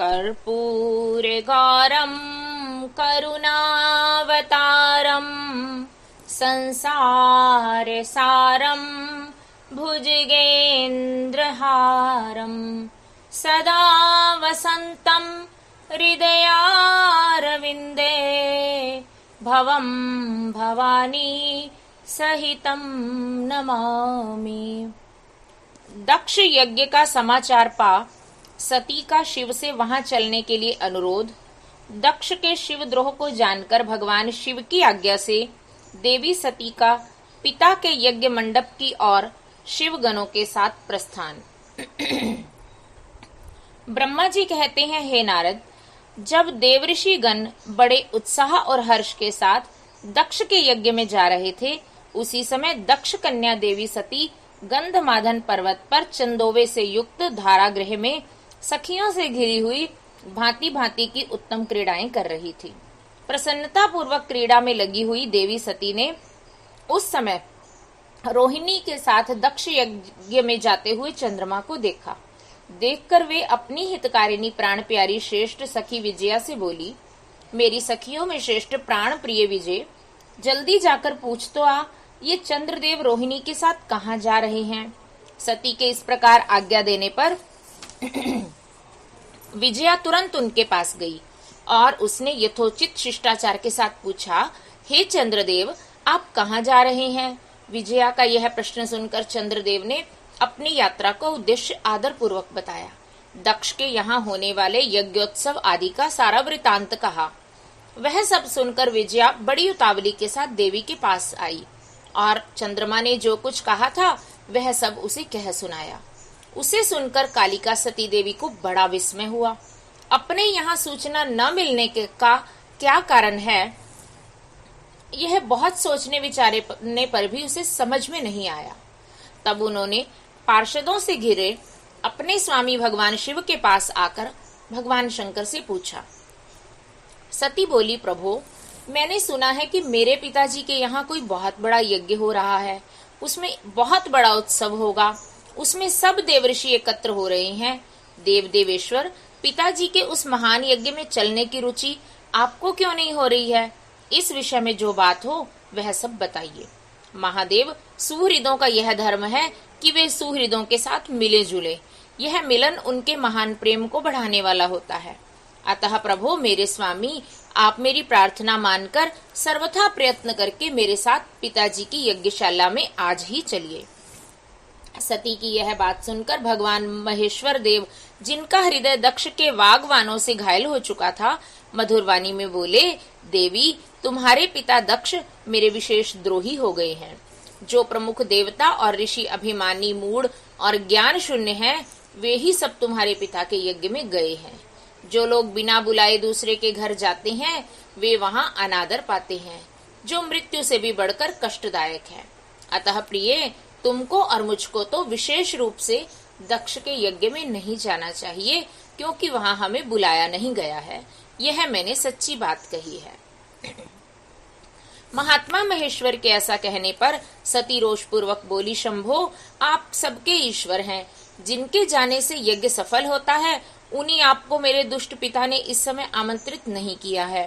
कर्पूरे गौरम करुणावतारम संसार सारम भुजगेन्द्रहारम सदा वसंतम हृदयारविंदे भवं भवानी सहितं नमामि। दक्ष यज्ञ का समाचार पा सती का शिव से वहां चलने के लिए अनुरोध। दक्ष के शिवद्रोह को जानकर भगवान शिव की आज्ञा से देवी सती का पिता के यज्ञ मंडप की ओर शिवगणों के साथ प्रस्थान। ब्रह्मा जी कहते हैं, हे नारद, जब देवऋषि गण बड़े उत्साह और हर्ष के साथ दक्ष के यज्ञ में जा रहे थे, उसी समय दक्ष कन्या देवी सती गंधमादन पर्वत पर चंदोवे से युक्त धारागृह में सखियों से घिरी हुई भांति भांति की उत्तम क्रीड़ाएं कर रही थी। प्रसन्नता पूर्वक क्रीड़ा में लगी हुई देवी सती ने उस समय रोहिणी के साथ दक्ष यज्ञ में जाते हुए चंद्रमा को देखा। देखकर वे अपनी हितकारिणी प्राण प्यारी श्रेष्ठ सखी विजया से बोली, मेरी सखियों में श्रेष्ठ प्राण प्रिय विजय, जल्दी जाकर पूछ तो आ, ये चंद्रदेव रोहिणी के साथ कहाँ जा रहे हैं। सती के इस प्रकार आज्ञा देने पर विजया तुरंत उनके पास गई और उसने यथोचित शिष्टाचार के साथ पूछा, हे चंद्रदेव, आप कहाँ जा रहे हैं। विजया का यह प्रश्न सुनकर चंद्रदेव ने अपनी यात्रा को उद्देश्य आदर पूर्वक बताया। दक्ष के यहाँ होने वाले यज्ञोत्सव आदि का सारा वृतांत कहा। वह सब सुनकर विजया बड़ी उतावली के साथ देवी के पास आई और चंद्रमा ने जो कुछ कहा था वह सब उसे कह सुनाया। उसे सुनकर कालिका सती देवी को बड़ा विस्मय हुआ। अपने यहाँ सूचना न मिलने का क्या कारण है, यह बहुत सोचने विचारने पर भी उसे समझ में नहीं आया। तब उन्होंने पार्षदों से घिरे अपने स्वामी भगवान शिव के पास आकर भगवान शंकर से पूछा। सती बोली, प्रभु, मैंने सुना है कि मेरे पिताजी के यहाँ कोई बहुत बड़ा यज्ञ हो रहा है, उसमें बहुत बड़ा उत्सव होगा, उसमें सब देवऋषि एकत्र हो रहे हैं। देव देवेश्वर, पिताजी के उस महान यज्ञ में चलने की रुचि आपको क्यों नहीं हो रही है। इस विषय में जो बात हो वह सब बताइए। महादेव, सुहृदों का यह धर्म है कि वे सुहृदों के साथ मिले जुले। यह मिलन उनके महान प्रेम को बढ़ाने वाला होता है। अतः प्रभु मेरे स्वामी, आप मेरी प्रार्थना मानकर सर्वथा प्रयत्न करके मेरे साथ पिताजी की यज्ञशाला में आज ही चलिए। सती की यह बात सुनकर भगवान महेश्वर देव, जिनका हृदय दक्ष के वागवानों से घायल हो चुका था, मधुर वाणी में बोले, देवी, तुम्हारे पिता दक्ष मेरे विशेष द्रोही हो गए हैं। जो प्रमुख देवता और ऋषि अभिमानी, मूढ़ और ज्ञान शून्य हैं, वे ही सब तुम्हारे पिता के यज्ञ में गए हैं। जो लोग बिना बुलाए दूसरे के घर जाते हैं, वे वहां अनादर पाते हैं, जो मृत्यु से भी बढ़कर कष्टदायक है। अतः प्रिय, तुमको और मुझको तो विशेष रूप से दक्ष के यज्ञ में नहीं जाना चाहिए, क्योंकि वहां हमें बुलाया नहीं गया है। यह मैंने सच्ची बात कही है। महात्मा महेश्वर के ऐसा कहने पर सती रोष पूर्वक बोली, शंभो, आप सबके ईश्वर हैं। जिनके जाने से यज्ञ सफल होता है, उन्हीं आपको मेरे दुष्ट पिता ने इस समय आमंत्रित नहीं किया है।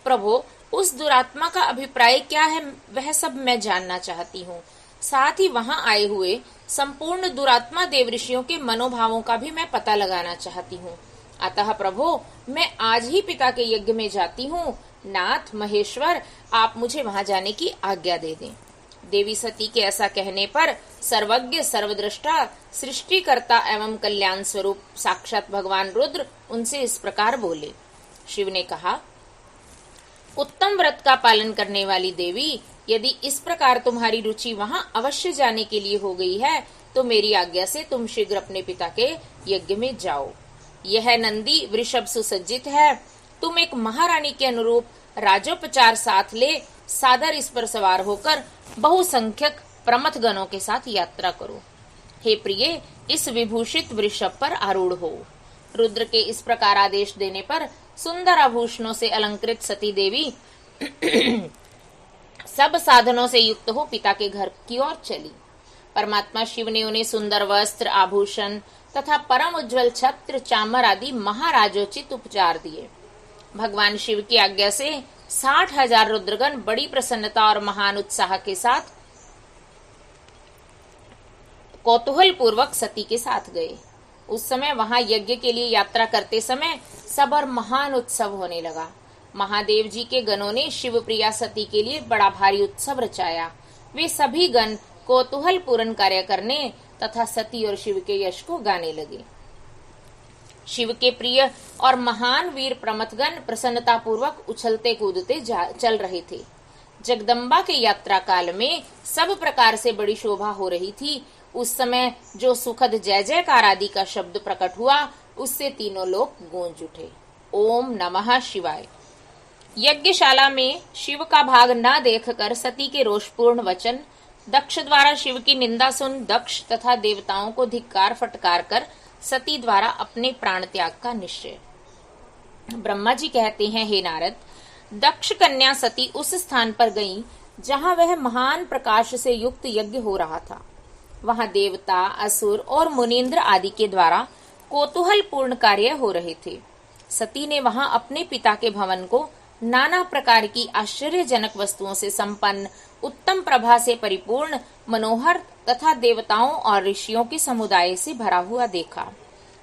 प्रभु, उस दुरात्मा का अभिप्राय क्या है, वह सब मैं जानना चाहती हूँ। साथ ही वहां आए हुए संपूर्ण दुरात्मा देवऋषियों के मनोभावों का भी मैं पता लगाना चाहती हूँ। अतः प्रभु, मैं आज ही पिता के यज्ञ में जाती हूँ। नाथ महेश्वर, आप मुझे वहां जाने की आज्ञा दे दें। देवी सती के ऐसा कहने पर सर्वज्ञ, सर्वद्रष्टा, सृष्टिकर्ता एवं कल्याण स्वरूप साक्षात भगवान रुद्र उनसे इस प्रकार बोले। शिव ने कहा, उत्तम व्रत का पालन करने वाली देवी, यदि इस प्रकार तुम्हारी रुचि वहां अवश्य जाने के लिए हो गई है, तो मेरी आज्ञा से तुम शीघ्र अपने पिता के यज्ञ में जाओ। यह नंदी वृषभ सुसज्जित है। तुम एक महारानी के अनुरूप राजोपचार साथ ले सादर इस पर सवार होकर बहुसंख्यक प्रमथ गणों के साथ यात्रा करो। हे प्रिय, इस विभूषित वृषभ पर आरूढ़ हो। रुद्र के इस प्रकार आदेश देने पर सुंदर आभूषणों से अलंकृत सती देवी सब साधनों से युक्त हो पिता के घर की ओर चली। परमात्मा शिव ने उन्हें सुंदर वस्त्र, आभूषण, तथा परम उज्ज्वल छत्र चामर आदि महाराजोचित उपचार दिए। भगवान शिव की आज्ञा से 60,000 रुद्रगण बड़ी प्रसन्नता और महान उत्साह के साथ कौतूहल पूर्वक सती के साथ गए। उस समय वहां यज्ञ के लिए यात्रा करते समय सब और महान उत्सव होने लगा। महादेव जी के गणों ने शिव प्रिया सती के लिए बड़ा भारी उत्सव रचाया। वे सभी गण कौतूहल पूर्ण कार्य करने तथा सती और शिव के यश को गाने लगे। शिव के प्रिय और महान वीर प्रमथगण प्रसन्नता पूर्वक उछलते कूदते चल रहे थे। जगदम्बा के यात्रा काल में सब प्रकार से बड़ी शोभा हो रही थी। उस समय जो सुखद जय जयकार आदि का शब्द प्रकट हुआ, उससे तीनों लोग गूंज उठे। ओम नमः शिवाय। यज्ञशाला में शिव का भाग न देखकर सती के रोषपूर्ण वचन, दक्ष द्वारा शिव की निंदा सुन दक्ष तथा देवताओं को धिक्कार फटकार कर सती द्वारा अपने प्राण त्याग का निश्चय। ब्रह्मा जी कहते हैं, हे नारद, दक्ष कन्या सती उस स्थान पर गई जहां वह महान प्रकाश से युक्त यज्ञ हो रहा था। वहां देवता, असुर और मुनीन्द्र आदि के द्वारा कौतूहल पूर्ण कार्य हो रहे थे। सती ने वहां अपने पिता के भवन को नाना प्रकार की आश्चर्यजनक वस्तुओं से संपन्न, उत्तम प्रभा से परिपूर्ण, मनोहर तथा देवताओं और ऋषियों के समुदाय से भरा हुआ देखा।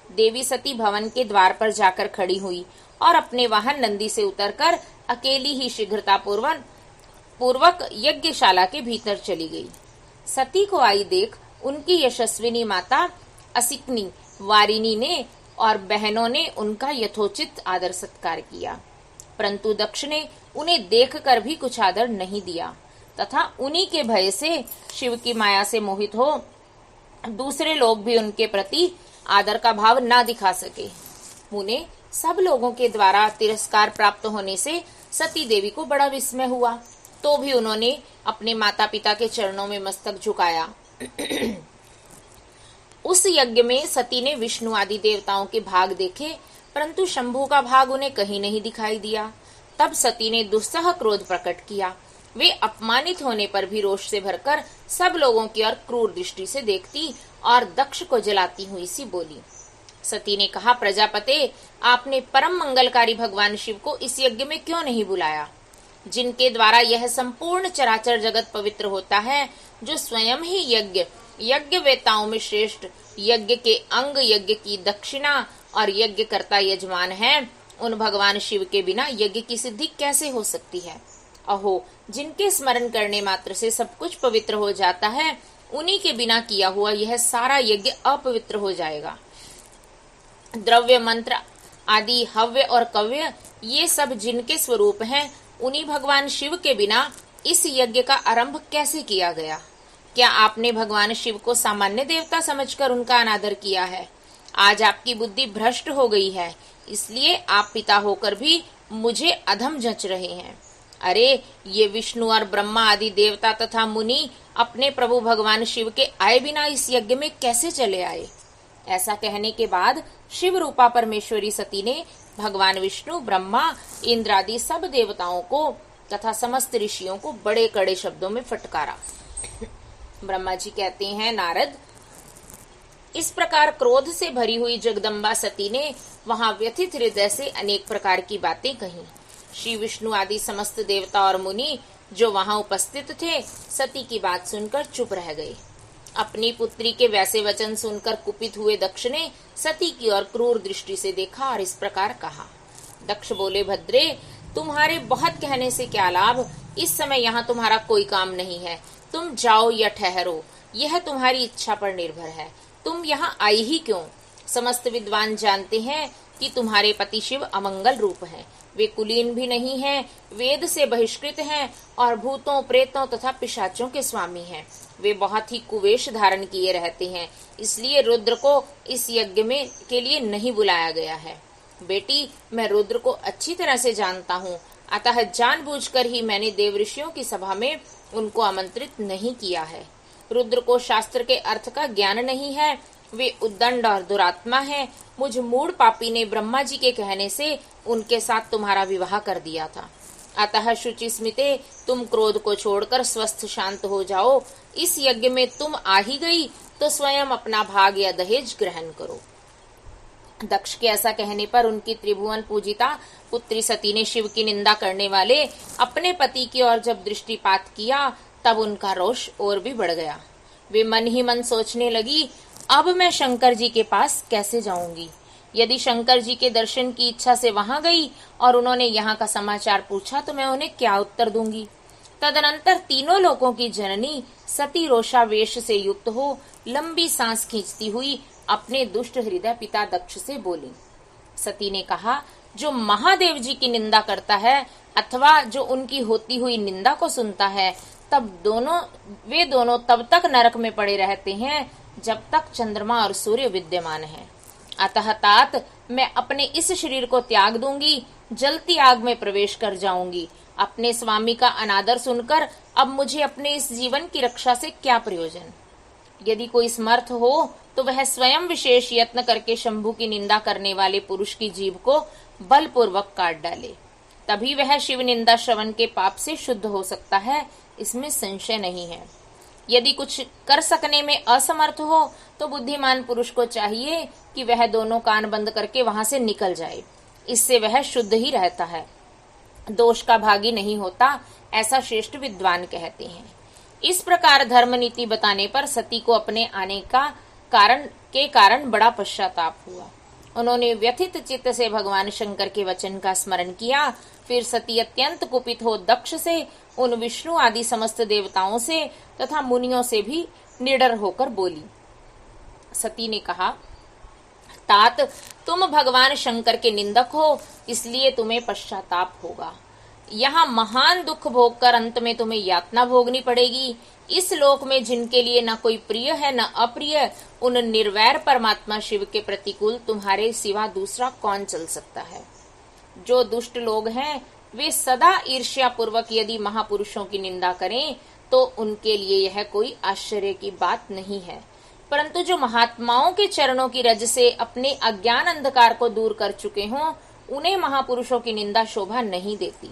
देवी सती भवन के द्वार पर जाकर खड़ी हुई और अपने वाहन नंदी से उतरकर अकेली ही शीघ्रता पूर्वक यज्ञशाला के भीतर चली गई। सती को आई देख उनकी यशस्विनी माता असिकनी, वारिनी ने और बहनों ने उनका यथोचित आदर सत्कार किया, परंतु दक्ष ने उन्हें देखकर भी कुछ आदर नहीं दिया तथा उन्हीं के भय से, शिव की माया से मोहित हो दूसरे लोग भी उनके प्रति आदर का भाव न दिखा सके। उन्हें सब लोगों के द्वारा तिरस्कार प्राप्त होने से सती देवी को बड़ा विस्मय हुआ, तो भी उन्होंने अपने माता पिता के चरणों में मस्तक झुकाया। उस यज्ञ में सती ने विष्णु आदि देवताओं के भाग देखे, परंतु शंभु का भाग उन्हें कहीं नहीं दिखाई दिया। तब सती ने दुस्सह क्रोध प्रकट किया। वे अपमानित होने पर भी रोष से भरकर सब लोगों की ओर क्रूर दृष्टि से देखती और दक्ष को जलाती हुई सी बोली। सती ने कहा, प्रजापते, आपने परम मंगलकारी भगवान शिव को इस यज्ञ में क्यों नहीं बुलाया, जिनके द्वारा यह संपूर्ण चराचर जगत पवित्र होता है, जो स्वयं ही यज्ञ वेताओं में श्रेष्ठ, यज्ञ के अंग, यज्ञ की दक्षिणा और यज्ञ करता यजमान है। उन भगवान शिव के बिना यज्ञ की सिद्धि कैसे हो सकती है? अहो, जिनके स्मरण करने मात्र से सब कुछ पवित्र हो जाता है, उन्हीं के बिना किया हुआ यह सारा यज्ञ अपवित्र हो जाएगा। द्रव्य, मंत्र आदि, हव्य और कव्य, ये सब जिनके स्वरूप हैं, उन्हीं भगवान शिव के बिना इस यज्ञ का आरंभ कैसे किया गया? क्या आपने भगवान शिव को सामान्य देवता समझकर उनका अनादर किया है? आज आपकी बुद्धि भ्रष्ट हो गई है, इसलिए आप पिता होकर भी मुझे अधम जच रहे हैं। अरे, ये विष्णु और ब्रह्मा आदि देवता तथा मुनि अपने प्रभु भगवान शिव के आए बिना इस यज्ञ में कैसे चले आए? ऐसा कहने के बाद शिव रूपा परमेश्वरी सती ने भगवान विष्णु, ब्रह्मा, इंद्र आदि सब देवताओं को तथा समस्त ऋषियों को बड़े कड़े शब्दों में फटकारा। ब्रह्मा जी कहते हैं, नारद, इस प्रकार क्रोध से भरी हुई जगदम्बा सती ने वहां व्यथित हृदय से अनेक प्रकार की बातें कही। श्री विष्णु आदि समस्त देवता और मुनि जो वहां उपस्थित थे, सती की बात सुनकर चुप रह गए। अपनी पुत्री के वैसे वचन सुनकर कुपित हुए दक्ष ने सती की ओर क्रूर दृष्टि से देखा और इस प्रकार कहा। दक्ष बोले, भद्रे, तुम्हारे बहुत कहने से क्या लाभ? इस समय यहाँ तुम्हारा कोई काम नहीं है। तुम जाओ या ठहरो, यह तुम्हारी इच्छा पर निर्भर है। तुम यहाँ आई ही क्यों? समस्त विद्वान जानते हैं कि तुम्हारे पति शिव अमंगल रूप हैं। वे कुलीन भी नहीं हैं, वेद से बहिष्कृत हैं और भूतों, प्रेतों तथा पिशाचों के स्वामी हैं। वे बहुत ही कुवेश धारण किए रहते हैं, इसलिए रुद्र को इस यज्ञ में के लिए नहीं बुलाया गया है। बेटी, मैं रुद्र को अच्छी तरह से जानता हूँ, अतः जानबूझकर ही मैंने देव ऋषियों की सभा में उनको आमंत्रित नहीं किया है। रुद्र को शास्त्र के अर्थ का ज्ञान नहीं है, वे उद्दंड और दुरात्मा हैं। मुझ मूढ़ पापी ने ब्रह्मा जी के कहने से उनके साथ तुम्हारा विवाह कर दिया था। अतः शुचि स्मिते, तुम क्रोध को छोड़कर स्वस्थ शांत हो जाओ। इस यज्ञ में तुम आ ही गई तो स्वयं अपना भाग या दहेज ग्रहण करो। दक्ष के ऐसा कहने पर उनकी त्रिभुवन पूजिता पुत्री सती ने शिव की निंदा करने वाले अपने पति की ओर जब दृष्टिपात किया तब उनका रोष और भी बढ़ गया। वे मन ही मन सोचने लगी, अब मैं शंकर जी के पास कैसे जाऊंगी। यदि शंकर जी के दर्शन की इच्छा से वहां गई और उन्होंने यहाँ का समाचार पूछा तो मैं उन्हें क्या उत्तर दूंगी। तदनंतर तीनों लोकों की जननी सती रोषावेश से युक्त हो लंबी सांस खींचती हुई अपने दुष्ट हृदय पिता दक्ष से बोली। सती ने कहा, जो महादेव जी की निंदा करता है अथवा जो उनकी होती हुई निंदा को सुनता है वे दोनों तब तक नरक में पड़े रहते हैं जब तक चंद्रमा और सूर्य विद्यमान है। अतः तात मैं अपने इस शरीर को त्याग दूंगी, जलती आग में प्रवेश कर जाऊंगी। अपने स्वामी का अनादर सुनकर अब मुझे अपने इस जीवन की रक्षा से क्या प्रयोजन। यदि कोई समर्थ हो तो वह स्वयं विशेष यत्न करके शंभु की निंदा करने वाले पुरुष की जीभ को बलपूर्वक काट डाले, तभी वह शिव निंदा श्रवण के पाप से शुद्ध हो सकता है, इसमें संशय नहीं है। यदि कुछ कर सकने में असमर्थ हो तो बुद्धिमान पुरुष को चाहिए कि वह दोनों कान बंद करके वहां से निकल जाए, इससे वह शुद्ध ही रहता है, दोष का भागी नहीं होता, ऐसा श्रेष्ठ विद्वान कहते हैं। इस प्रकार धर्म नीति बताने पर सती को अपने आने का कारण बड़ा पश्चाताप हुआ। उन्होंने व्यथित चित्त से भगवान शंकर के वचन का स्मरण किया। फिर सती अत्यंत कुपित हो दक्ष से, उन विष्णु आदि समस्त देवताओं से तथा मुनियों से भी निडर होकर बोली। सती ने कहा, तात तुम भगवान शंकर के निंदक हो, इसलिए तुम्हें पश्चाताप होगा। यहाँ महान दुख भोग कर अंत में तुम्हें यातना भोगनी पड़ेगी। इस लोक में जिनके लिए न कोई प्रिय है न अप्रिय, उन निर्वैर परमात्मा शिव के प्रतिकूल तुम्हारे सिवा दूसरा कौन चल सकता है। जो दुष्ट लोग हैं वे सदा ईर्ष्या पूर्वक यदि महापुरुषों की निंदा करें तो उनके लिए यह कोई आश्चर्य की बात नहीं है, परंतु जो महात्माओं के चरणों की रज से अपने अज्ञान अंधकार को दूर कर चुके हों उन्हें महापुरुषों की निंदा शोभा नहीं देती।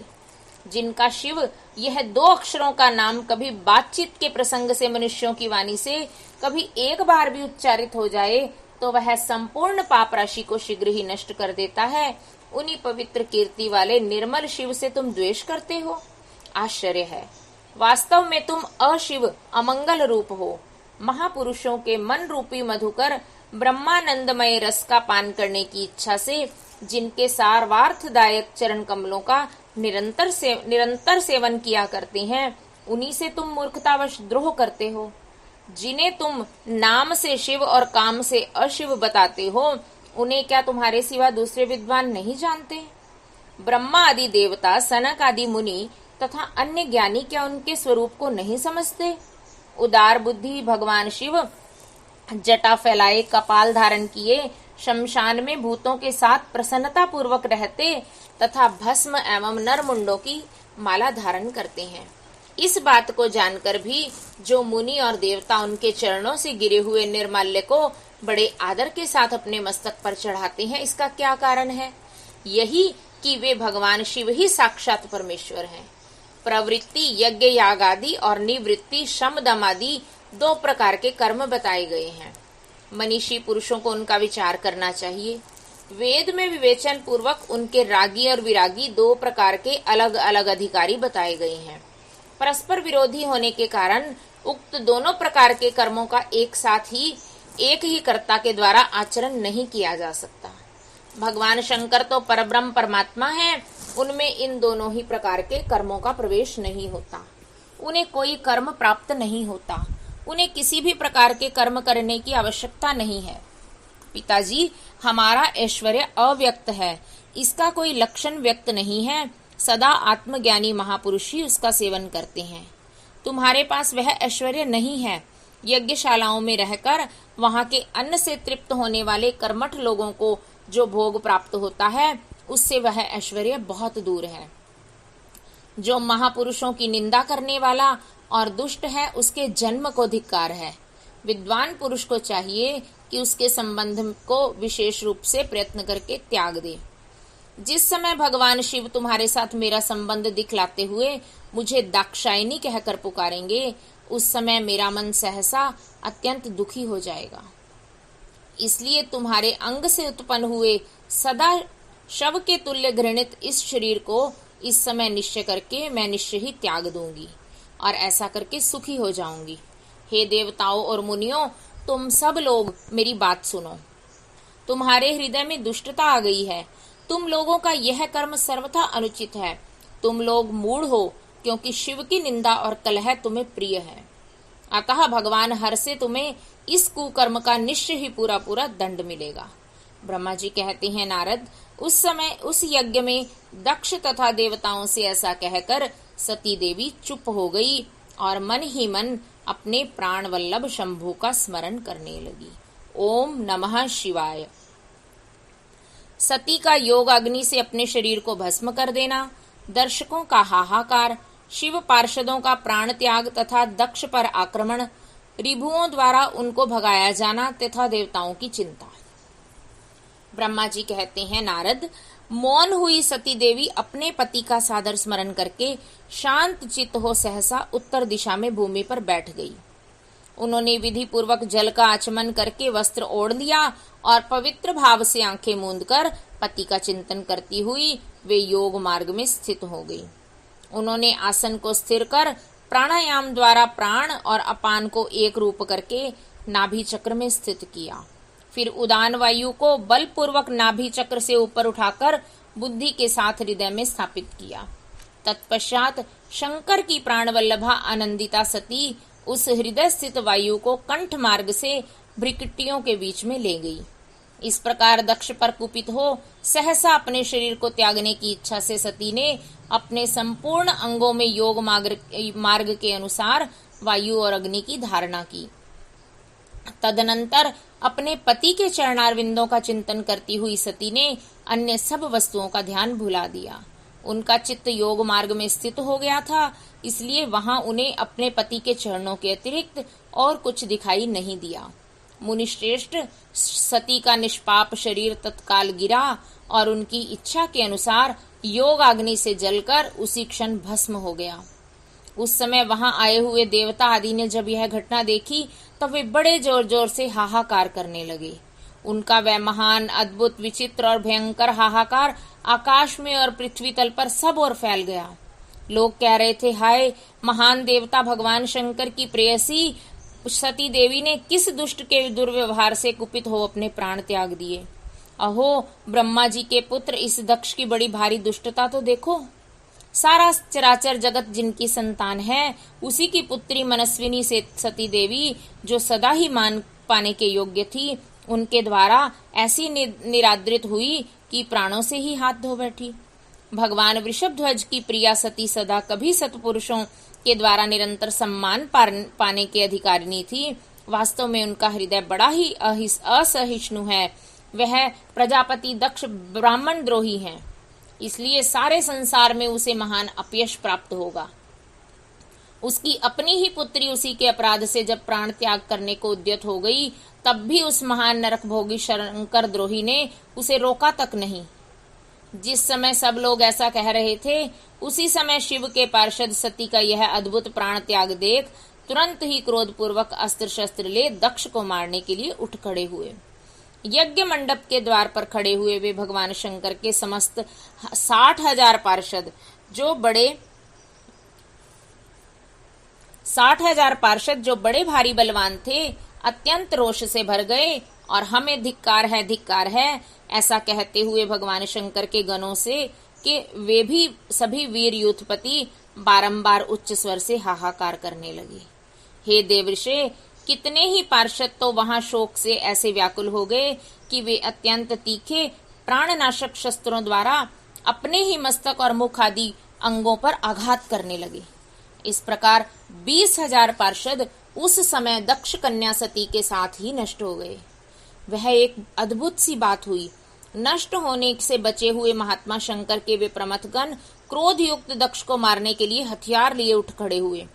जिनका शिव यह 2 अक्षरों का नाम कभी बातचीत के प्रसंग से मनुष्यों की वाणी से कभी एक बार भी उच्चारित हो जाए तो वह संपूर्ण पाप राशि को शीघ्र ही नष्ट कर देता है, उन्हीं पवित्र कीर्ति वाले निर्मल शिव से तुम द्वेष करते हो। आश्चर्य है, वास्तव में तुम अशिव अमंगल रूप हो। महापुरुषों के मन रूपी मधुकर ब्रह्मानंदमय रस का पान करने की इच्छा से जिनके सार्वार्थदायक चरण कमलों का निरंतर सेवन किया करते हैं, उन्हीं से तुम मूर्खतावश द्रोह करते हो। जिन्हें तुम नाम से शिव और काम से अशिव बताते हो, उन्हें क्या तुम्हारे सिवा दूसरे विद्वान नहीं जानते। ब्रह्मा आदि देवता, सनक आदि मुनि तथा अन्य ज्ञानी क्या उनके स्वरूप को नहीं समझते। उदार बुद्धि भगवान शिव जटा फैलाए कपाल धारण किए शमशान में भूतों के साथ प्रसन्नता पूर्वक रहते तथा भस्म एवं नरमुंडों की माला धारण करते हैं। इस बात को जानकर भी जो मुनि और देवता उनके चरणों से गिरे हुए निर्माल्य को बड़े आदर के साथ अपने मस्तक पर चढ़ाते हैं, इसका क्या कारण है। यही कि वे भगवान शिव ही साक्षात परमेश्वर हैं। प्रवृत्ति यज्ञ याग आदि और निवृत्ति शम दम आदि 2 प्रकार के कर्म बताए गए हैं। मनीषी पुरुषों को उनका विचार करना चाहिए। वेद में विवेचन पूर्वक उनके रागी और विरागी 2 प्रकार के अलग अलग अधिकारी बताए गए हैं। परस्पर विरोधी होने के कारण उक्त दोनों प्रकार के कर्मों का एक ही कर्ता के द्वारा आचरण नहीं किया जा सकता। भगवान शंकर तो परब्रह्म परमात्मा हैं, उनमें इन दोनों ही प्रकार के कर्मों का प्रवेश नहीं होता। उन्हें कोई कर्म प्राप्त नहीं होता, उन्हें किसी भी प्रकार के कर्म करने की आवश्यकता नहीं है। पिताजी, हमारा ऐश्वर्य अव्यक्त है, इसका कोई लक्षण व्यक्त नहीं है। सदा आत्मज्ञानी महापुरुष ही उसका सेवन करते हैं। तुम्हारे पास वह ऐश्वर्य नहीं है। यज्ञशालाओं में रहकर वहां के अन्न से तृप्त होने वाले कर्मठ लोगों को जो भोग प्राप्त होता है, उससे वह ऐश्वर्य बहुत दूर है। जो महापुरुषों की निंदा करने वाला और दुष्ट है, उसके जन्म को धिक्कार है। विद्वान पुरुष को चाहिए कि उसके संबंध को विशेष रूप से प्रयत्न करके त्याग दे। जिस समय भगवान शिव तुम्हारे साथ मेरा संबंध दिखलाते हुए मुझे दाक्षायणी कहकर पुकारेंगे, उस समय मेरा मन सहसा अत्यंत दुखी हो जाएगा। इसलिए तुम्हारे अंग से उत्पन्न हुए सदा शव के तुल्य घृणित इस शरीर को इस समय निश्चय करके मैं निश्चय ही त्याग दूंगी और ऐसा करके सुखी हो जाऊंगी। हे देवताओं और मुनियों, तुम सब लोग मेरी बात सुनो। तुम्हारे हृदय में दुष्टता आ गई है। तुम लोगों का यह कर्म सर्वथा अनुचित है। तुम लोग मूढ़ हो, क्योंकि शिव की निंदा और कलह तुम्हें प्रिय है। अतः भगवान हर से तुम्हें इस कुकर्म का निश्चय ही पूरा पूरा दंड मिलेगा। ब्रह्मा जी कहते हैं, नारद, उस समय उस यज्ञ में दक्ष तथा देवताओं से ऐसा कहकर सती देवी चुप हो गई और मन ही मन अपने प्राण वल्लभ शंभु का स्मरण करने लगी। ओम नमः शिवाय। सती का योग अग्नि से अपने शरीर को भस्म कर देना, दर्शकों का हाहाकार, शिव पार्षदों का प्राण त्याग तथा दक्ष पर आक्रमण, रिभुओं द्वारा उनको भगाया जाना तथा देवताओं की चिंता। ब्रह्मा जी कहते हैं, नारद, मौन हुई सती देवी अपने पति का सादर स्मरण करके शांत चित्त हो सहसा उत्तर दिशा में भूमि पर बैठ गई। उन्होंने विधि पूर्वक जल का आचमन करके वस्त्र ओढ़ लिया और पवित्र भाव से आंखें मूंद कर पति का चिंतन करती हुई वे योग मार्ग में स्थित हो गई। उन्होंने आसन को स्थिर कर प्राणायाम द्वारा प्राण और अपान को एक रूप करके नाभि चक्र में स्थित किया। फिर उदान वायु को बलपूर्वक नाभि चक्र से ऊपर उठाकर बुद्धि के साथ हृदय में स्थापित किया। तत्पश्चात शंकर की प्राणवल्लभा आनंदिता सती उस हृदय स्थित वायु को कंठ मार्ग से भ्रिकुटियों के बीच में ले गई। इस प्रकार दक्ष पर कुपित हो सहसा अपने शरीर को त्यागने की इच्छा से सती ने अपने संपूर्ण अंगों में योग मार्ग के अनुसार वायु और अग्नि की धारणा की। तदनंतर अपने पति के चरणारविंदों का चिंतन करती हुई सती ने अन्य सब वस्तुओं का ध्यान भुला दिया। उनका चित्त योग मार्ग में स्थित हो गया था, इसलिए वहां उन्हें अपने पति के चरणों के अतिरिक्त और कुछ दिखाई नहीं दिया। मुनिश्रेष्ठ, सती का निष्पाप शरीर तत्काल गिरा और उनकी इच्छा के अनुसार योग अग्नि से जलकर उसी क्षण भस्म हो गया। उस समय वहां आए हुए देवता आदि ने जब यह घटना देखी तब वे बड़े जोर जोर से हाहाकार करने लगे। उनका वह महान, अद्भुत, विचित्र और भयंकर हाहाकार आकाश में और पृथ्वी तल पर सब ओर फैल गया। लोग कह रहे थे, हाय, महान देवता भगवान शंकर की प्रेयसी सती देवी ने किस दुष्ट के दुर्व्यवहार से कुपित हो अपने प्राण त्याग दिए। अहो ब्रह्मा जी के पुत्र, इस दक्ष की बड़ी भारी दुष्टता तो देखो। सारा चराचर जगत जिनकी संतान है, उसी की पुत्री मनस्विनी से सती देवी, जो सदा ही मान पाने के योग्य थी, उनके द्वारा ऐसी निरादृत हुई कि प्राणों से ही हाथ धो बैठी। भगवान वृषभध्वज की प्रिया सती सदा कभी सत्पुरुषों के द्वारा निरंतर सम्मान पाने के अधिकारिणी थी। वास्तव में उनका हृदय बड़ा ही असहिष्णु है। वह प्रजापति दक्ष ब्राह्मण द्रोही हैं, इसलिए सारे संसार में उसे महान अपयश प्राप्त होगा। उसकी अपनी ही पुत्री उसी के अपराध से जब प्राण त्याग करने को उद्यत हो गई, तब भी उस महान नरक भोगी शंकर द्रोही ने उसे रोका तक नहीं। जिस समय सब लोग ऐसा कह रहे थे, उसी समय शिव के पार्षद सती का यह अद्भुत प्राण त्याग देख तुरंत ही क्रोधपूर्वक अस्त्र शस्त्र ले दक्ष को मारने के लिए उठ खड़े हुए। यज्ञ मंडप के द्वार पर खड़े हुए वे भगवान शंकर के समस्त 60,000 पार्षद जो बड़े भारी बलवान थे, अत्यंत रोष से भर गए और हमें धिक्कार है ऐसा कहते हुए भगवान शंकर के गणों से कि वे भी सभी वीर यूथपति बारंबार उच्च स्वर से हाहाकार करने लगे। हे देवर्षि, कितने ही पार्षद तो वहां शोक से ऐसे व्याकुल हो गए कि वे अत्यंत तीखे प्राणनाशक शस्त्रों द्वारा अपने ही मस्तक और मुख आदि अंगों पर आघात करने लगे। इस प्रकार 20,000 पार्षद उस समय दक्ष कन्या सती के साथ ही नष्ट हो गए। वह एक अद्भुत सी बात हुई। नष्ट होने से बचे हुए महात्मा शंकर के वे प्रमथगण क्रोध युक्त दक्ष को मारने के लिए हथियार लिए उठ खड़े हुए।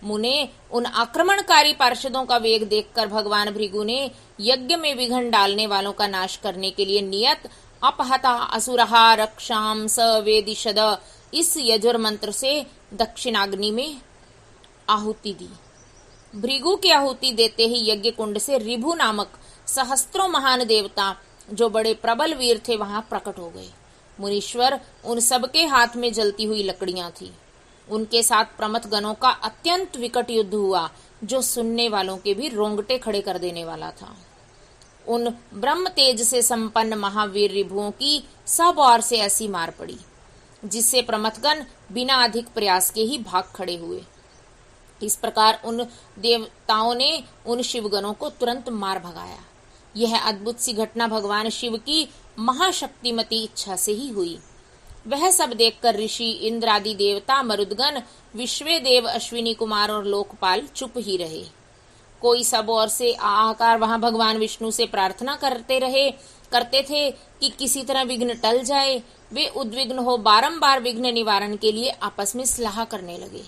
मुने उन आक्रमणकारी पार्षदों का वेग देखकर भगवान भृगु ने यज्ञ में विघ्न डालने वालों का नाश करने के लिए नियत अपहता असुरहा रक्षाम सवेदिशद इस यजुर मंत्र से दक्षिणाग्नि में आहुति दी। भृगु की आहुति देते ही यज्ञ कुंड से ऋभु नामक सहस्त्रों महान देवता जो बड़े प्रबल वीर थे वहां प्रकट हो गए। मुनीश्वर उन सबके हाथ में जलती हुई लकड़ियां थी। उनके साथ प्रमथ गणों का अत्यंत विकट युद्ध हुआ जो सुनने वालों के भी रोंगटे खड़े कर देने वाला था। उन ब्रह्म तेज से संपन्न महावीर ऋभुओं की सब ओर से ऐसी मार पड़ी जिससे प्रमथगण बिना अधिक प्रयास के ही भाग खड़े हुए। इस प्रकार उन देवताओं ने उन शिवगणों को तुरंत मार भगाया। यह अद्भुत सी घटना भगवान शिव की महाशक्तिमती इच्छा से ही हुई। वह सब देखकर ऋषि, इंद्र आदि देवता, मरुदगण, विश्वे देव, अश्विनी कुमार और लोकपाल चुप ही रहे। कोई सब ओर से आकर वहां भगवान विष्णु से प्रार्थना करते थे कि किसी तरह विघ्न टल जाए। वे उद्विग्न हो बारंबार विघ्न निवारण के लिए आपस में सलाह करने लगे।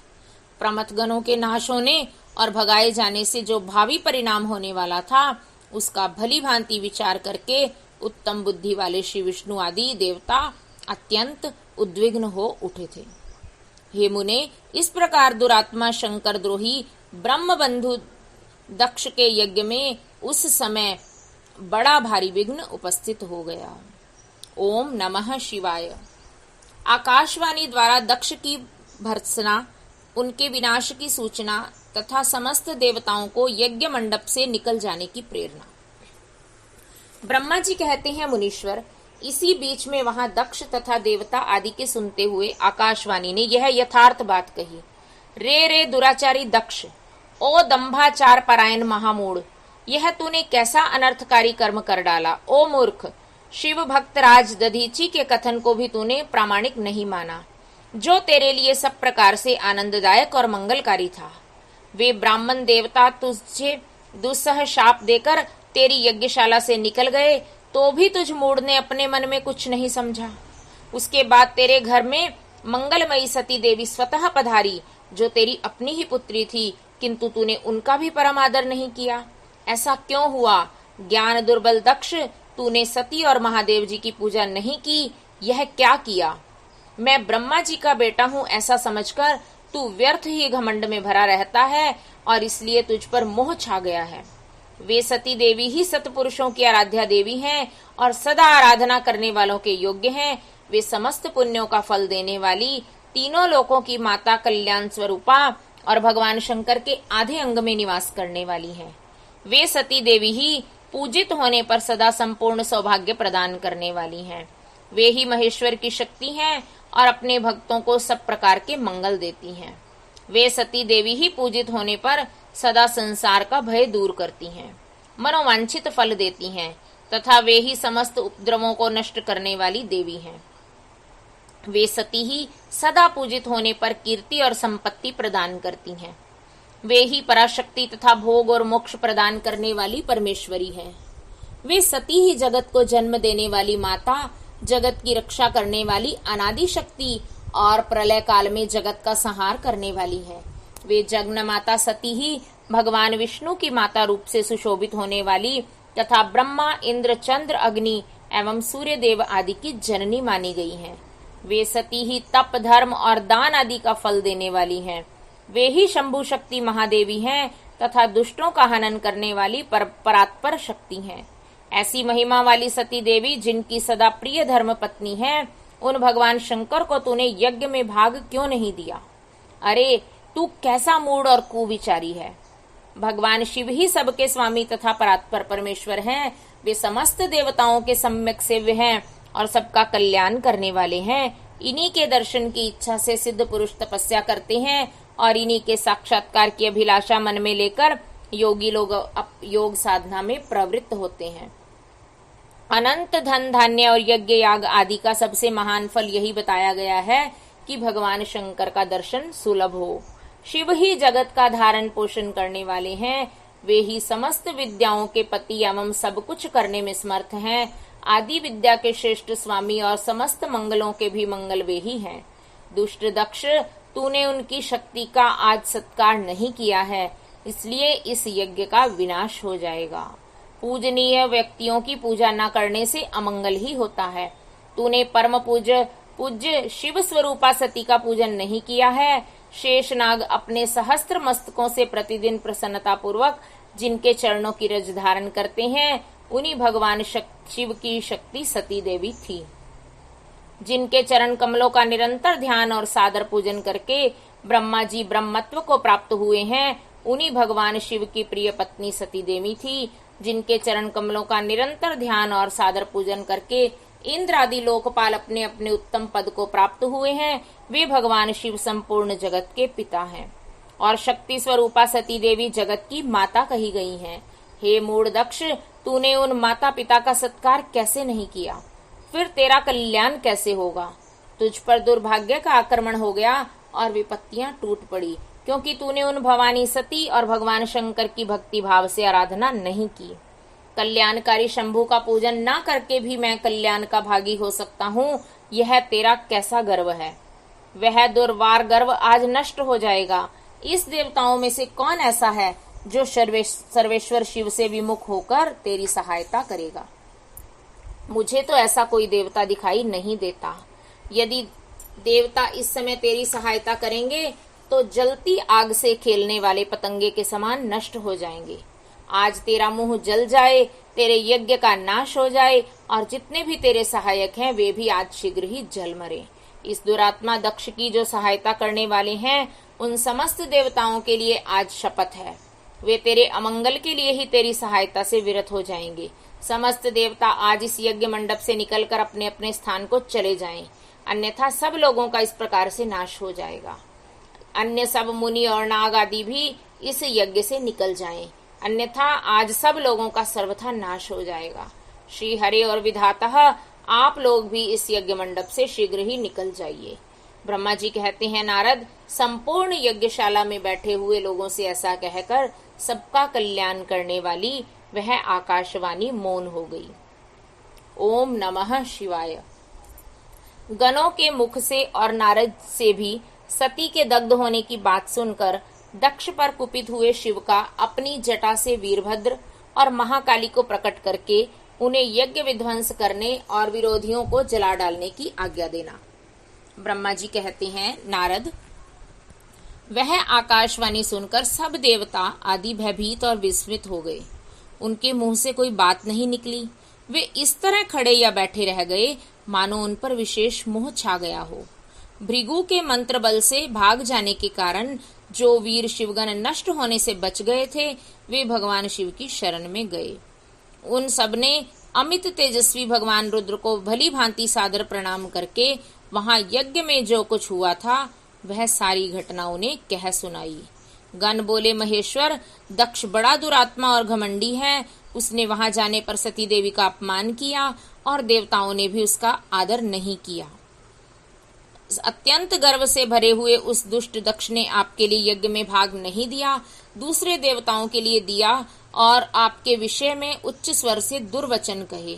प्रमथगणों के नाश होने और भगाए जाने से जो भावी परिणाम होने वाला था उसका भली भांति विचार करके उत्तम बुद्धि वाले श्री विष्णु आदि देवता अत्यंत उद्विग्न हो उठे थे। हे मुने, इस प्रकार दुरात्मा शंकर द्रोही ब्रह्म बंधु दक्ष के यज्ञ में उस समय बड़ा भारी विघ्न उपस्थित हो गया। ओम नमः शिवाय। आकाशवाणी द्वारा दक्ष की भर्त्सना, उनके विनाश की सूचना तथा समस्त देवताओं को यज्ञ मंडप से निकल जाने की प्रेरणा। ब्रह्मा जी कहते हैं, मुनीश्वर, इसी बीच में वहां दक्ष तथा देवता आदि के सुनते हुए आकाशवाणी ने यह यथार्थ बात कही। रे दुराचारी दक्ष, ओ दंभाचार परायण महामूढ़, यह तूने कैसा अनर्थकारी कर्म कर डाला। ओ मूर्ख, शिव भक्त राज दधीची के कथन को भी तूने प्रामाणिक नहीं माना, जो तेरे लिए सब प्रकार से आनंददायक और मंगलकारी था। वे ब्राह्मण देवता तुझे दुस्सह शाप देकर तेरी यज्ञशाला से निकल गए तो भी तुझ मूढ़ ने अपने मन में कुछ नहीं समझा। उसके बाद तेरे घर में मंगलमयी सती देवी स्वतः पधारी, जो तेरी अपनी ही पुत्री थी, किंतु तूने उनका भी परम आदर नहीं किया। ऐसा क्यों हुआ? ज्ञान दुर्बल दक्ष, तूने सती और महादेव जी की पूजा नहीं की। यह क्या किया? मैं ब्रह्मा जी का बेटा हूँ ऐसा समझकर तू व्यर्थ ही घमंड में भरा रहता है और इसलिए तुझ पर मोह छा गया है। वे सती देवी ही सतपुरुषों की आराध्या देवी हैं और सदा आराधना करने वालों के योग्य हैं। वे समस्त पुण्यों का फल देने वाली, तीनों लोकों की माता, कल्याण स्वरूपा और भगवान शंकर के आधे अंग में निवास करने वाली हैं। वे सती देवी ही पूजित होने पर सदा संपूर्ण सौभाग्य प्रदान करने वाली हैं। वे ही महेश्वर की शक्ति हैं और अपने भक्तों को सब प्रकार के मंगल देती हैं। वे सती देवी ही पूजित होने पर सदा संसार का भय दूर करती हैं, मनोवांछित फल देती हैं तथा वे ही समस्त उपद्रवों को नष्ट करने वाली देवी हैं। वे सती ही सदा पूजित होने पर कीर्ति और संपत्ति प्रदान करती हैं। वे ही पराशक्ति तथा भोग और मोक्ष प्रदान करने वाली परमेश्वरी हैं। वे सती ही जगत को जन्म देने वाली माता, जगत की रक्षा करने वाली अनादि शक्ति और प्रलय काल में जगत का संहार करने वाली है। वे जगन माता सती ही भगवान विष्णु की माता रूप से सुशोभित होने वाली तथा ब्रह्मा, इंद्र, चंद्र, अग्नि एवं सूर्य देव आदि की जननी मानी गई हैं। वे सती ही तप, धर्म और दान आदि का फल देने वाली हैं। वे ही शंभु शक्ति महादेवी हैं तथा दुष्टों का हनन करने वाली परात्पर शक्ति हैं। ऐसी महिमा वाली सती देवी, जिनकी सदा प्रिय धर्म पत्नी है, उन भगवान शंकर को तूने यज्ञ में भाग क्यों नहीं दिया? अरे, तू कैसा मूढ़ और कुविचारी है। भगवान शिव ही सबके स्वामी तथा परात्पर परमेश्वर हैं। वे समस्त देवताओं के सम्यक सेव्य हैं और सबका कल्याण करने वाले हैं। इन्हीं के दर्शन की इच्छा से सिद्ध पुरुष तपस्या करते हैं और इन्हीं के साक्षात्कार की अभिलाषा मन में लेकर योगी लोग योग साधना में प्रवृत्त होते हैं। अनंत धन, धान्य और यज्ञ याग आदि का सबसे महान फल यही बताया गया है कि भगवान शंकर का दर्शन सुलभ हो। शिव ही जगत का धारण पोषण करने वाले हैं। वे ही समस्त विद्याओं के पति एवं सब कुछ करने में समर्थ हैं। आदि विद्या के श्रेष्ठ स्वामी और समस्त मंगलों के भी मंगल वे ही हैं। दुष्ट दक्ष, तूने उनकी शक्ति का आज सत्कार नहीं किया है, इसलिए इस यज्ञ का विनाश हो जाएगा। पूजनीय व्यक्तियों की पूजा न करने से अमंगल ही होता है। तूने परम पूज्य शिव स्वरूपा सती का पूजन नहीं किया है। शेषनाग अपने सहस्त्र मस्तकों से प्रतिदिन प्रसन्नता पूर्वक जिनके चरणों की रज धारण करते हैं, उन्हीं भगवान शिव की शक्ति सती देवी थी। जिनके चरण कमलों का निरंतर ध्यान और सादर पूजन करके ब्रह्मा जी ब्रह्मत्व को प्राप्त हुए हैं, उन्हीं भगवान शिव की प्रिय पत्नी सती देवी थी। जिनके चरण कमलों का निरंतर ध्यान और सादर पूजन करके इंद्र आदि लोकपाल अपने अपने उत्तम पद को प्राप्त हुए हैं, वे भगवान शिव संपूर्ण जगत के पिता हैं और शक्ति स्वरूपा सती देवी जगत की माता कही गई हैं। हे मूढ़ दक्ष, तूने उन माता पिता का सत्कार कैसे नहीं किया? फिर तेरा कल्याण कैसे होगा? तुझ पर दुर्भाग्य का आक्रमण हो गया और विपत्तियां टूट पड़ी, क्योंकि तूने उन भवानी सती और भगवान शंकर की भक्ति भाव से आराधना नहीं की। कल्याणकारी शंभु का पूजन न करके भी मैं कल्याण का भागी हो सकता हूँ, यह तेरा कैसा गर्व है? वह दुर्वार गर्व आज नष्ट हो जाएगा। इस देवताओं में से कौन ऐसा है जो सर्वेश्वर शिव से विमुख होकर तेरी सहायता करेगा? मुझे तो ऐसा कोई देवता दिखाई नहीं देता। यदि देवता इस समय तेरी सहायता करेंगे तो जलती आग से खेलने वाले पतंगे के समान नष्ट हो जाएंगे। आज तेरा मुंह जल जाए, तेरे यज्ञ का नाश हो जाए और जितने भी तेरे सहायक हैं वे भी आज शीघ्र ही जल मरे। इस दुरात्मा दक्ष की जो सहायता करने वाले हैं, उन समस्त देवताओं के लिए आज शपथ है, वे तेरे अमंगल के लिए ही तेरी सहायता से विरत हो जाएंगे। समस्त देवता आज इस यज्ञ मंडप से निकलकर अपने अपने स्थान को चले जाएं, अन्यथा सब लोगों का इस प्रकार से नाश हो जाएगा। अन्य सब मुनि और नाग आदि भी इस यज्ञ से निकल जाएं, अन्यथा आज सब लोगों का सर्वथा नाश हो जाएगा। श्री हरि और विधाता, आप लोग भी इस यज्ञ मंडप से शीघ्र ही निकल जाइए। ब्रह्मा जी कहते हैं, नारद, संपूर्ण यज्ञशाला में बैठे हुए लोगों से ऐसा कहकर सबका कल्याण करने वाली वह आकाशवाणी मौन हो गई। ओम नमः शिवाय। गणों के मुख से और नारद से भी सती के दग्ध होने की बात सुनकर दक्ष पर कुपित हुए शिव का अपनी जटा से वीरभद्र और महाकाली को प्रकट करके उन्हें यज्ञ विध्वंस करने और विरोधियों को जला डालने की आज्ञा देना। ब्रह्मा जी कहते हैं, नारद, वह आकाशवाणी सुनकर सब देवता आदि भयभीत और विस्मित हो गए। उनके मुंह से कोई बात नहीं निकली। वे इस तरह खड़े या बैठे रह गए मानो उन पर विशेष मोह छा गया हो। भृगु के मंत्र बल से भाग जाने के कारण जो वीर शिवगण नष्ट होने से बच गए थे, वे भगवान शिव की शरण में गए। उन सबने अमित तेजस्वी भगवान रुद्र को भली भांति सादर प्रणाम करके वहां यज्ञ में जो कुछ हुआ था वह सारी घटना उन्हें कह सुनाई। गण बोले, महेश्वर, दक्ष बड़ा दुरात्मा और घमंडी है। उसने वहां जाने पर सती देवी का अपमान किया और देवताओं ने भी उसका आदर नहीं किया। अत्यंत गर्व से भरे हुए उस दुष्ट दक्ष ने आपके लिए यज्ञ में भाग नहीं दिया, दूसरे देवताओं के लिए दिया और आपके विषय में उच्च स्वर से दुर्वचन कहे।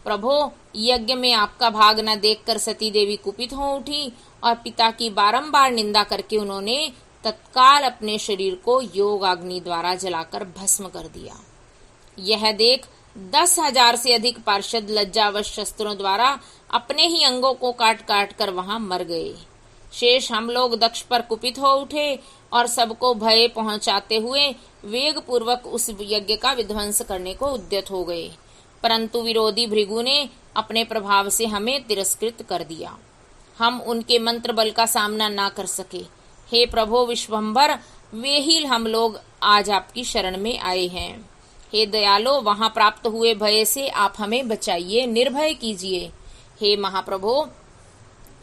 प्रभो, यज्ञ में आपका भाग न देखकर सती देवी कुपित हो उठी और पिता की बारंबार निंदा करके उन्होंने तत्काल अपने शरीर को योग अग्नि द्वारा जलाकर भस्म कर दिया। यह देख 10,000 से अधिक पार्षद लज्जावश शस्त्रों द्वारा अपने ही अंगों को काट काट कर वहां मर गए। शेष हम लोग दक्ष पर कुपित हो उठे और सबको भय पहुंचाते हुए वेग पूर्वक उस यज्ञ का विध्वंस करने को उद्यत हो गए, परंतु विरोधी भृगु ने अपने प्रभाव से हमें तिरस्कृत कर दिया। हम उनके मंत्र बल का सामना ना कर सके। हे प्रभो विश्वम्भर, वे ही हम लोग आज आपकी शरण में आए हैं। हे दयालो, वहां प्राप्त हुए भय से आप हमें बचाइए, निर्भय कीजिए। हे महाप्रभो,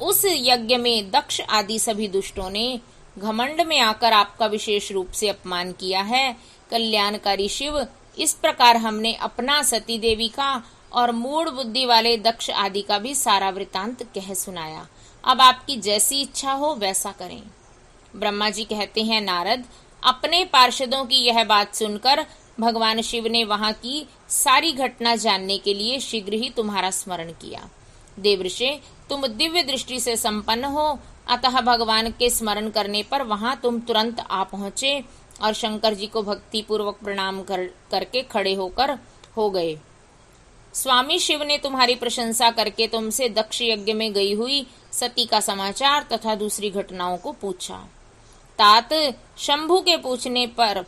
उस यज्ञ में दक्ष आदि सभी दुष्टों ने घमंड में आकर आपका विशेष रूप से अपमान किया है। कल्याणकारी शिव, इस प्रकार हमने अपना सती देवी का और मूढ़ बुद्धि वाले दक्ष आदि का भी सारा वृतांत कह सुनाया। अब आपकी जैसी इच्छा हो वैसा करें। ब्रह्मा जी कहते हैं, नारद, अपने पार्षदों की यह बात सुनकर भगवान शिव ने वहां की सारी घटना जानने के लिए शीघ्र ही तुम्हारा स्मरण किया। देवऋषि, तुम दिव्य दृष्टि से संपन्न हो, अतः भगवान के स्मरण करने पर वहां तुम तुरंत आ पहुंचे और शंकर जी को भक्ति पूर्वक प्रणाम करके खड़े होकर हो गए। स्वामी शिव ने तुम्हारी प्रशंसा करके तुमसे दक्ष यज्ञ में गई हुई सती का समाचार तथा दूसरी घटनाओं को पूछा। तात शंभु के पूछने पर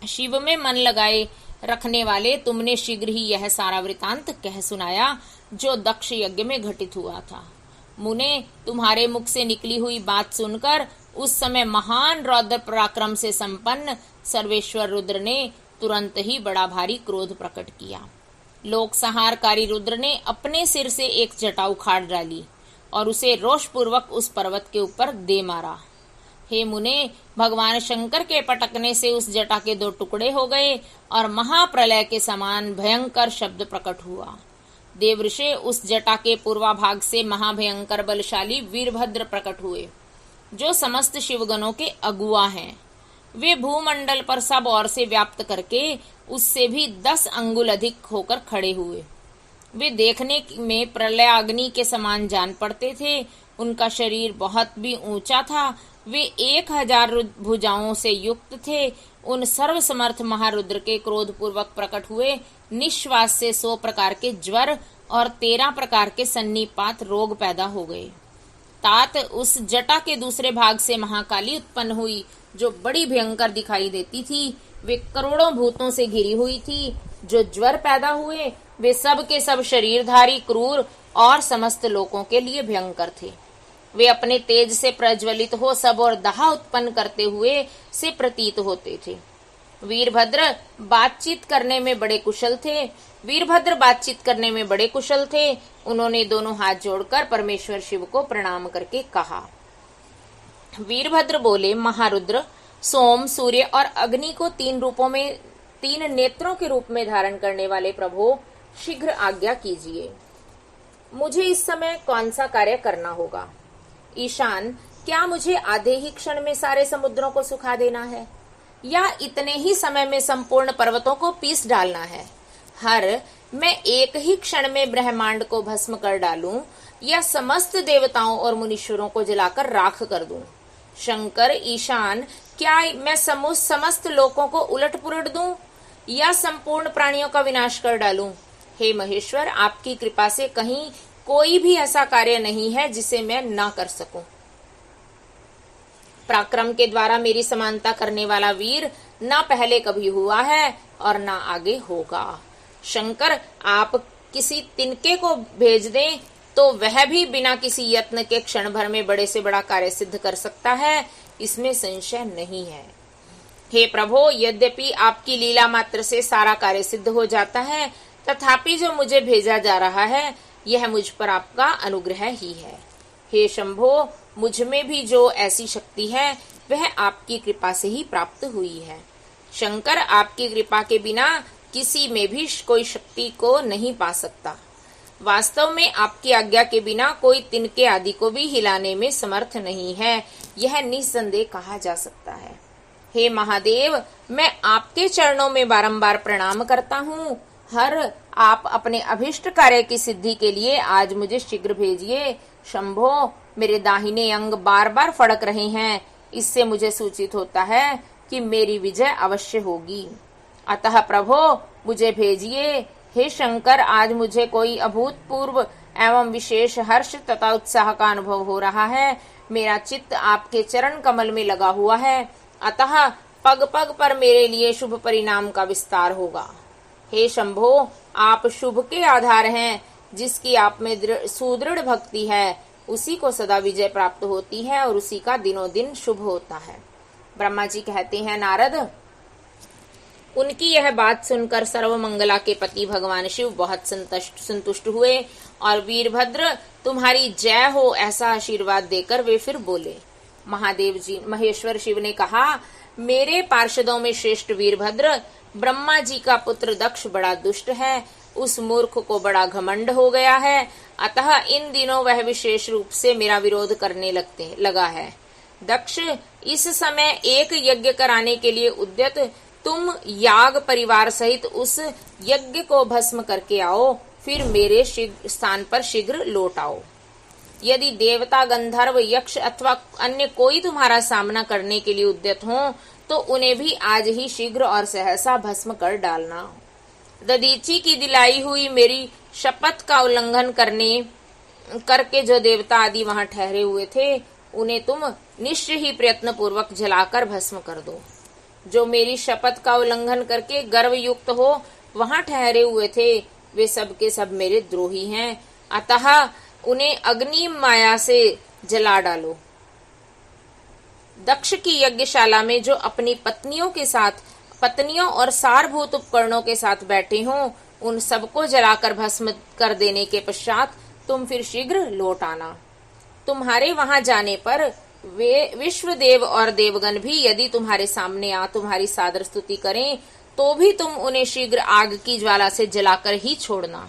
शिव में मन लगाए रखने वाले तुमने शीघ्र ही यह सारा वृतांत कह सुनाया जो दक्ष यज्ञ में घटित हुआ था। मुने, तुम्हारे मुख से निकली हुई बात सुनकर उस समय महान रौद्र पराक्रम से संपन्न सर्वेश्वर रुद्र ने तुरंत ही बड़ा भारी क्रोध प्रकट किया। लोक संहारकारी रुद्र ने अपने सिर से एक जटा उखाड़ डाली और उसे रोषपूर्वक उस पर्वत के ऊपर दे मारा। हे मुने, भगवान शंकर के पटकने से उस जटा के 2 टुकड़े हो गए और महाप्रलय के समान भयंकर शब्द प्रकट हुआ। देवऋषि, उस जटा के पूर्वाभाग से महाभयंकर बलशाली वीरभद्र प्रकट हुए, जो समस्त शिवगणों के अगुआ हैं। वे भूमंडल पर सब ओर से व्याप्त करके उससे भी 10 अंगुल अधिक होकर खड़े हुए। वे देखने में प्रलयाग्नि के समान जान पड़ते थे। उनका शरीर बहुत भी ऊंचा था। वे 1000 भुजाओं से युक्त थे। उन सर्वसमर्थ महारुद्र के क्रोध पूर्वक प्रकट हुए निश्वास से 100 प्रकार के ज्वर और 13 प्रकार के सन्निपात रोग पैदा हो गए। तात, उस जटा के दूसरे भाग से महाकाली उत्पन्न हुई, जो बड़ी भयंकर दिखाई देती थी। वे करोड़ों भूतों से घिरी हुई थी। जो ज्वर पैदा हुए वे सब के सब शरीरधारी, क्रूर और समस्त लोगों के लिए भयंकर थे। वे अपने तेज से प्रज्वलित हो सब और दाह उत्पन्न करते हुए से प्रतीत होते थे। वीरभद्र बातचीत करने में बड़े कुशल थे। उन्होंने दोनों हाथ जोड़कर परमेश्वर शिव को प्रणाम करके कहा। वीरभद्र बोले, महारुद्र, सोम, सूर्य और अग्नि को 3 रूपों में 3 नेत्रों के रूप में धारण करने वाले प्रभु, शीघ्र आज्ञा कीजिए। मुझे इस समय कौन सा कार्य करना होगा? ईशान, क्या मुझे आधे ही क्षण में सारे समुद्रों को सुखा देना है या इतने ही समय में संपूर्ण पर्वतों को पीस डालना है? मैं एक ही क्षण में ब्रह्मांड को भस्म कर डालूं या समस्त देवताओं और मुनीश्वरों को जलाकर राख कर दूं? शंकर, ईशान, क्या मैं समस्त लोकों को उलट पुलट दूं या संपूर्ण प्राणियों का विनाश कर डालूं? हे महेश्वर, आपकी कृपा से कहीं कोई भी ऐसा कार्य नहीं है जिसे मैं ना कर सकूं। पराक्रम के द्वारा मेरी समानता करने वाला वीर ना पहले कभी हुआ है और ना आगे होगा। शंकर, आप किसी तिनके को भेज दें तो वह भी बिना किसी यत्न के क्षण भर में बड़े से बड़ा कार्य सिद्ध कर सकता है, इसमें संशय नहीं है। हे प्रभु, यद्यपि आपकी लीला मात्र से सारा कार्य सिद्ध हो जाता है, तथापि जो मुझे भेजा जा रहा है यह मुझ पर आपका अनुग्रह ही है। हे शंभो, मुझ में भी जो ऐसी शक्ति है वह आपकी कृपा से ही प्राप्त हुई है। शंकर, आपकी कृपा के बिना किसी में भी कोई शक्ति को नहीं पा सकता। वास्तव में आपकी आज्ञा के बिना कोई तिनके आदि को भी हिलाने में समर्थ नहीं है, यह निस्संदेह कहा जा सकता है। हे महादेव, मैं आपके चरणों में बारंबार प्रणाम करता हूँ। आप अपने अभिष्ट कार्य की सिद्धि के लिए आज मुझे शीघ्र भेजिए। शंभो, मेरे दाहिने अंग बार बार फड़क रहे हैं, इससे मुझे सूचित होता है कि मेरी विजय अवश्य होगी। अतः प्रभो, मुझे भेजिए। हे शंकर, आज मुझे कोई अभूतपूर्व एवं विशेष हर्ष तथा उत्साह का अनुभव हो रहा है। मेरा चित्त आपके चरण कमल में लगा हुआ है, अतः पग पग पर मेरे लिए शुभ परिणाम का विस्तार होगा। हे शंभो, आप शुभ के आधार हैं। जिसकी आप में सुदृढ़ भक्ति है उसी को सदा विजय प्राप्त होती है और उसी का दिनों दिन शुभ होता है। ब्रह्मा जी कहते हैं, नारद, उनकी यह बात सुनकर सर्वमंगला के पति भगवान शिव बहुत संतुष्ट हुए और वीरभद्र तुम्हारी जय हो ऐसा आशीर्वाद देकर वे फिर बोले। महेश्वर शिव ने कहा, मेरे पार्षदों में श्रेष्ठ वीरभद्र, ब्रह्मा जी का पुत्र दक्ष बड़ा दुष्ट है। उस मूर्ख को बड़ा घमंड हो गया है, अतः इन दिनों वह विशेष रूप से मेरा विरोध करने लगा है। दक्ष, इस समय एक यज्ञ कराने के लिए उद्यत तुम याग परिवार सहित उस यज्ञ को भस्म करके आओ, फिर मेरे स्थान पर शीघ्र लौट आओ। यदि देवता, गंधर्व, यक्ष अथवा अन्य कोई तुम्हारा सामना करने के लिए उद्यत हो तो उन्हें भी आज ही शीघ्र और सहसा भस्म कर डालना। दधीची की दिलाई हुई मेरी शपथ का उल्लंघन करके जो देवता आदि वहां ठहरे हुए थे, उन्हें तुम निश्चय ही प्रयत्न पूर्वक जलाकर भस्म कर दो। जो मेरी शपथ का उल्लंघन करके गर्व युक्त हो वहां ठहरे हुए थे, वे सब के सब मेरे द्रोही हैं, अतः उन्हें अग्नि माया से जला डालो। दक्ष की यज्ञशाला में जो अपनी पत्नियों और सारभूत उपकरणों के साथ बैठे हों, उन सबको जलाकर भस्म कर देने के पश्चात तुम फिर शीघ्र लौट आना। तुम्हारे वहां जाने पर वे विश्वदेव और देवगण भी यदि तुम्हारे सामने आ तुम्हारी सादर स्तुति करें, तो भी तुम उन्हें शीघ्र आग की ज्वाला से जलाकर ही छोड़ना।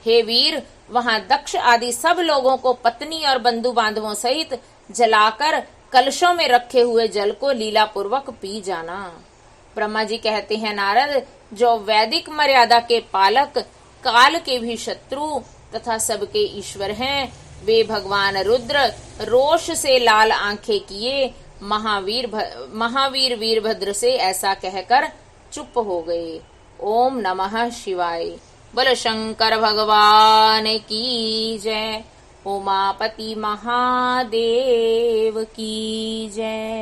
हे वीर, वहां दक्ष आदि सब लोगों को पत्नी और बंधु बांधवों सहित जलाकर कलशों में रखे हुए जल को लीला पूर्वक पी जाना। ब्रह्मा जी कहते हैं, नारद, जो वैदिक मर्यादा के पालक, काल के भी शत्रु तथा सबके ईश्वर हैं, वे भगवान रुद्र रोष से लाल आंखें किए महावीर वीरभद्र से ऐसा कहकर चुप हो गए। ओम नमः शिवाय। बोलो शंकर भगवान की जय। उमापति महादेव की जय।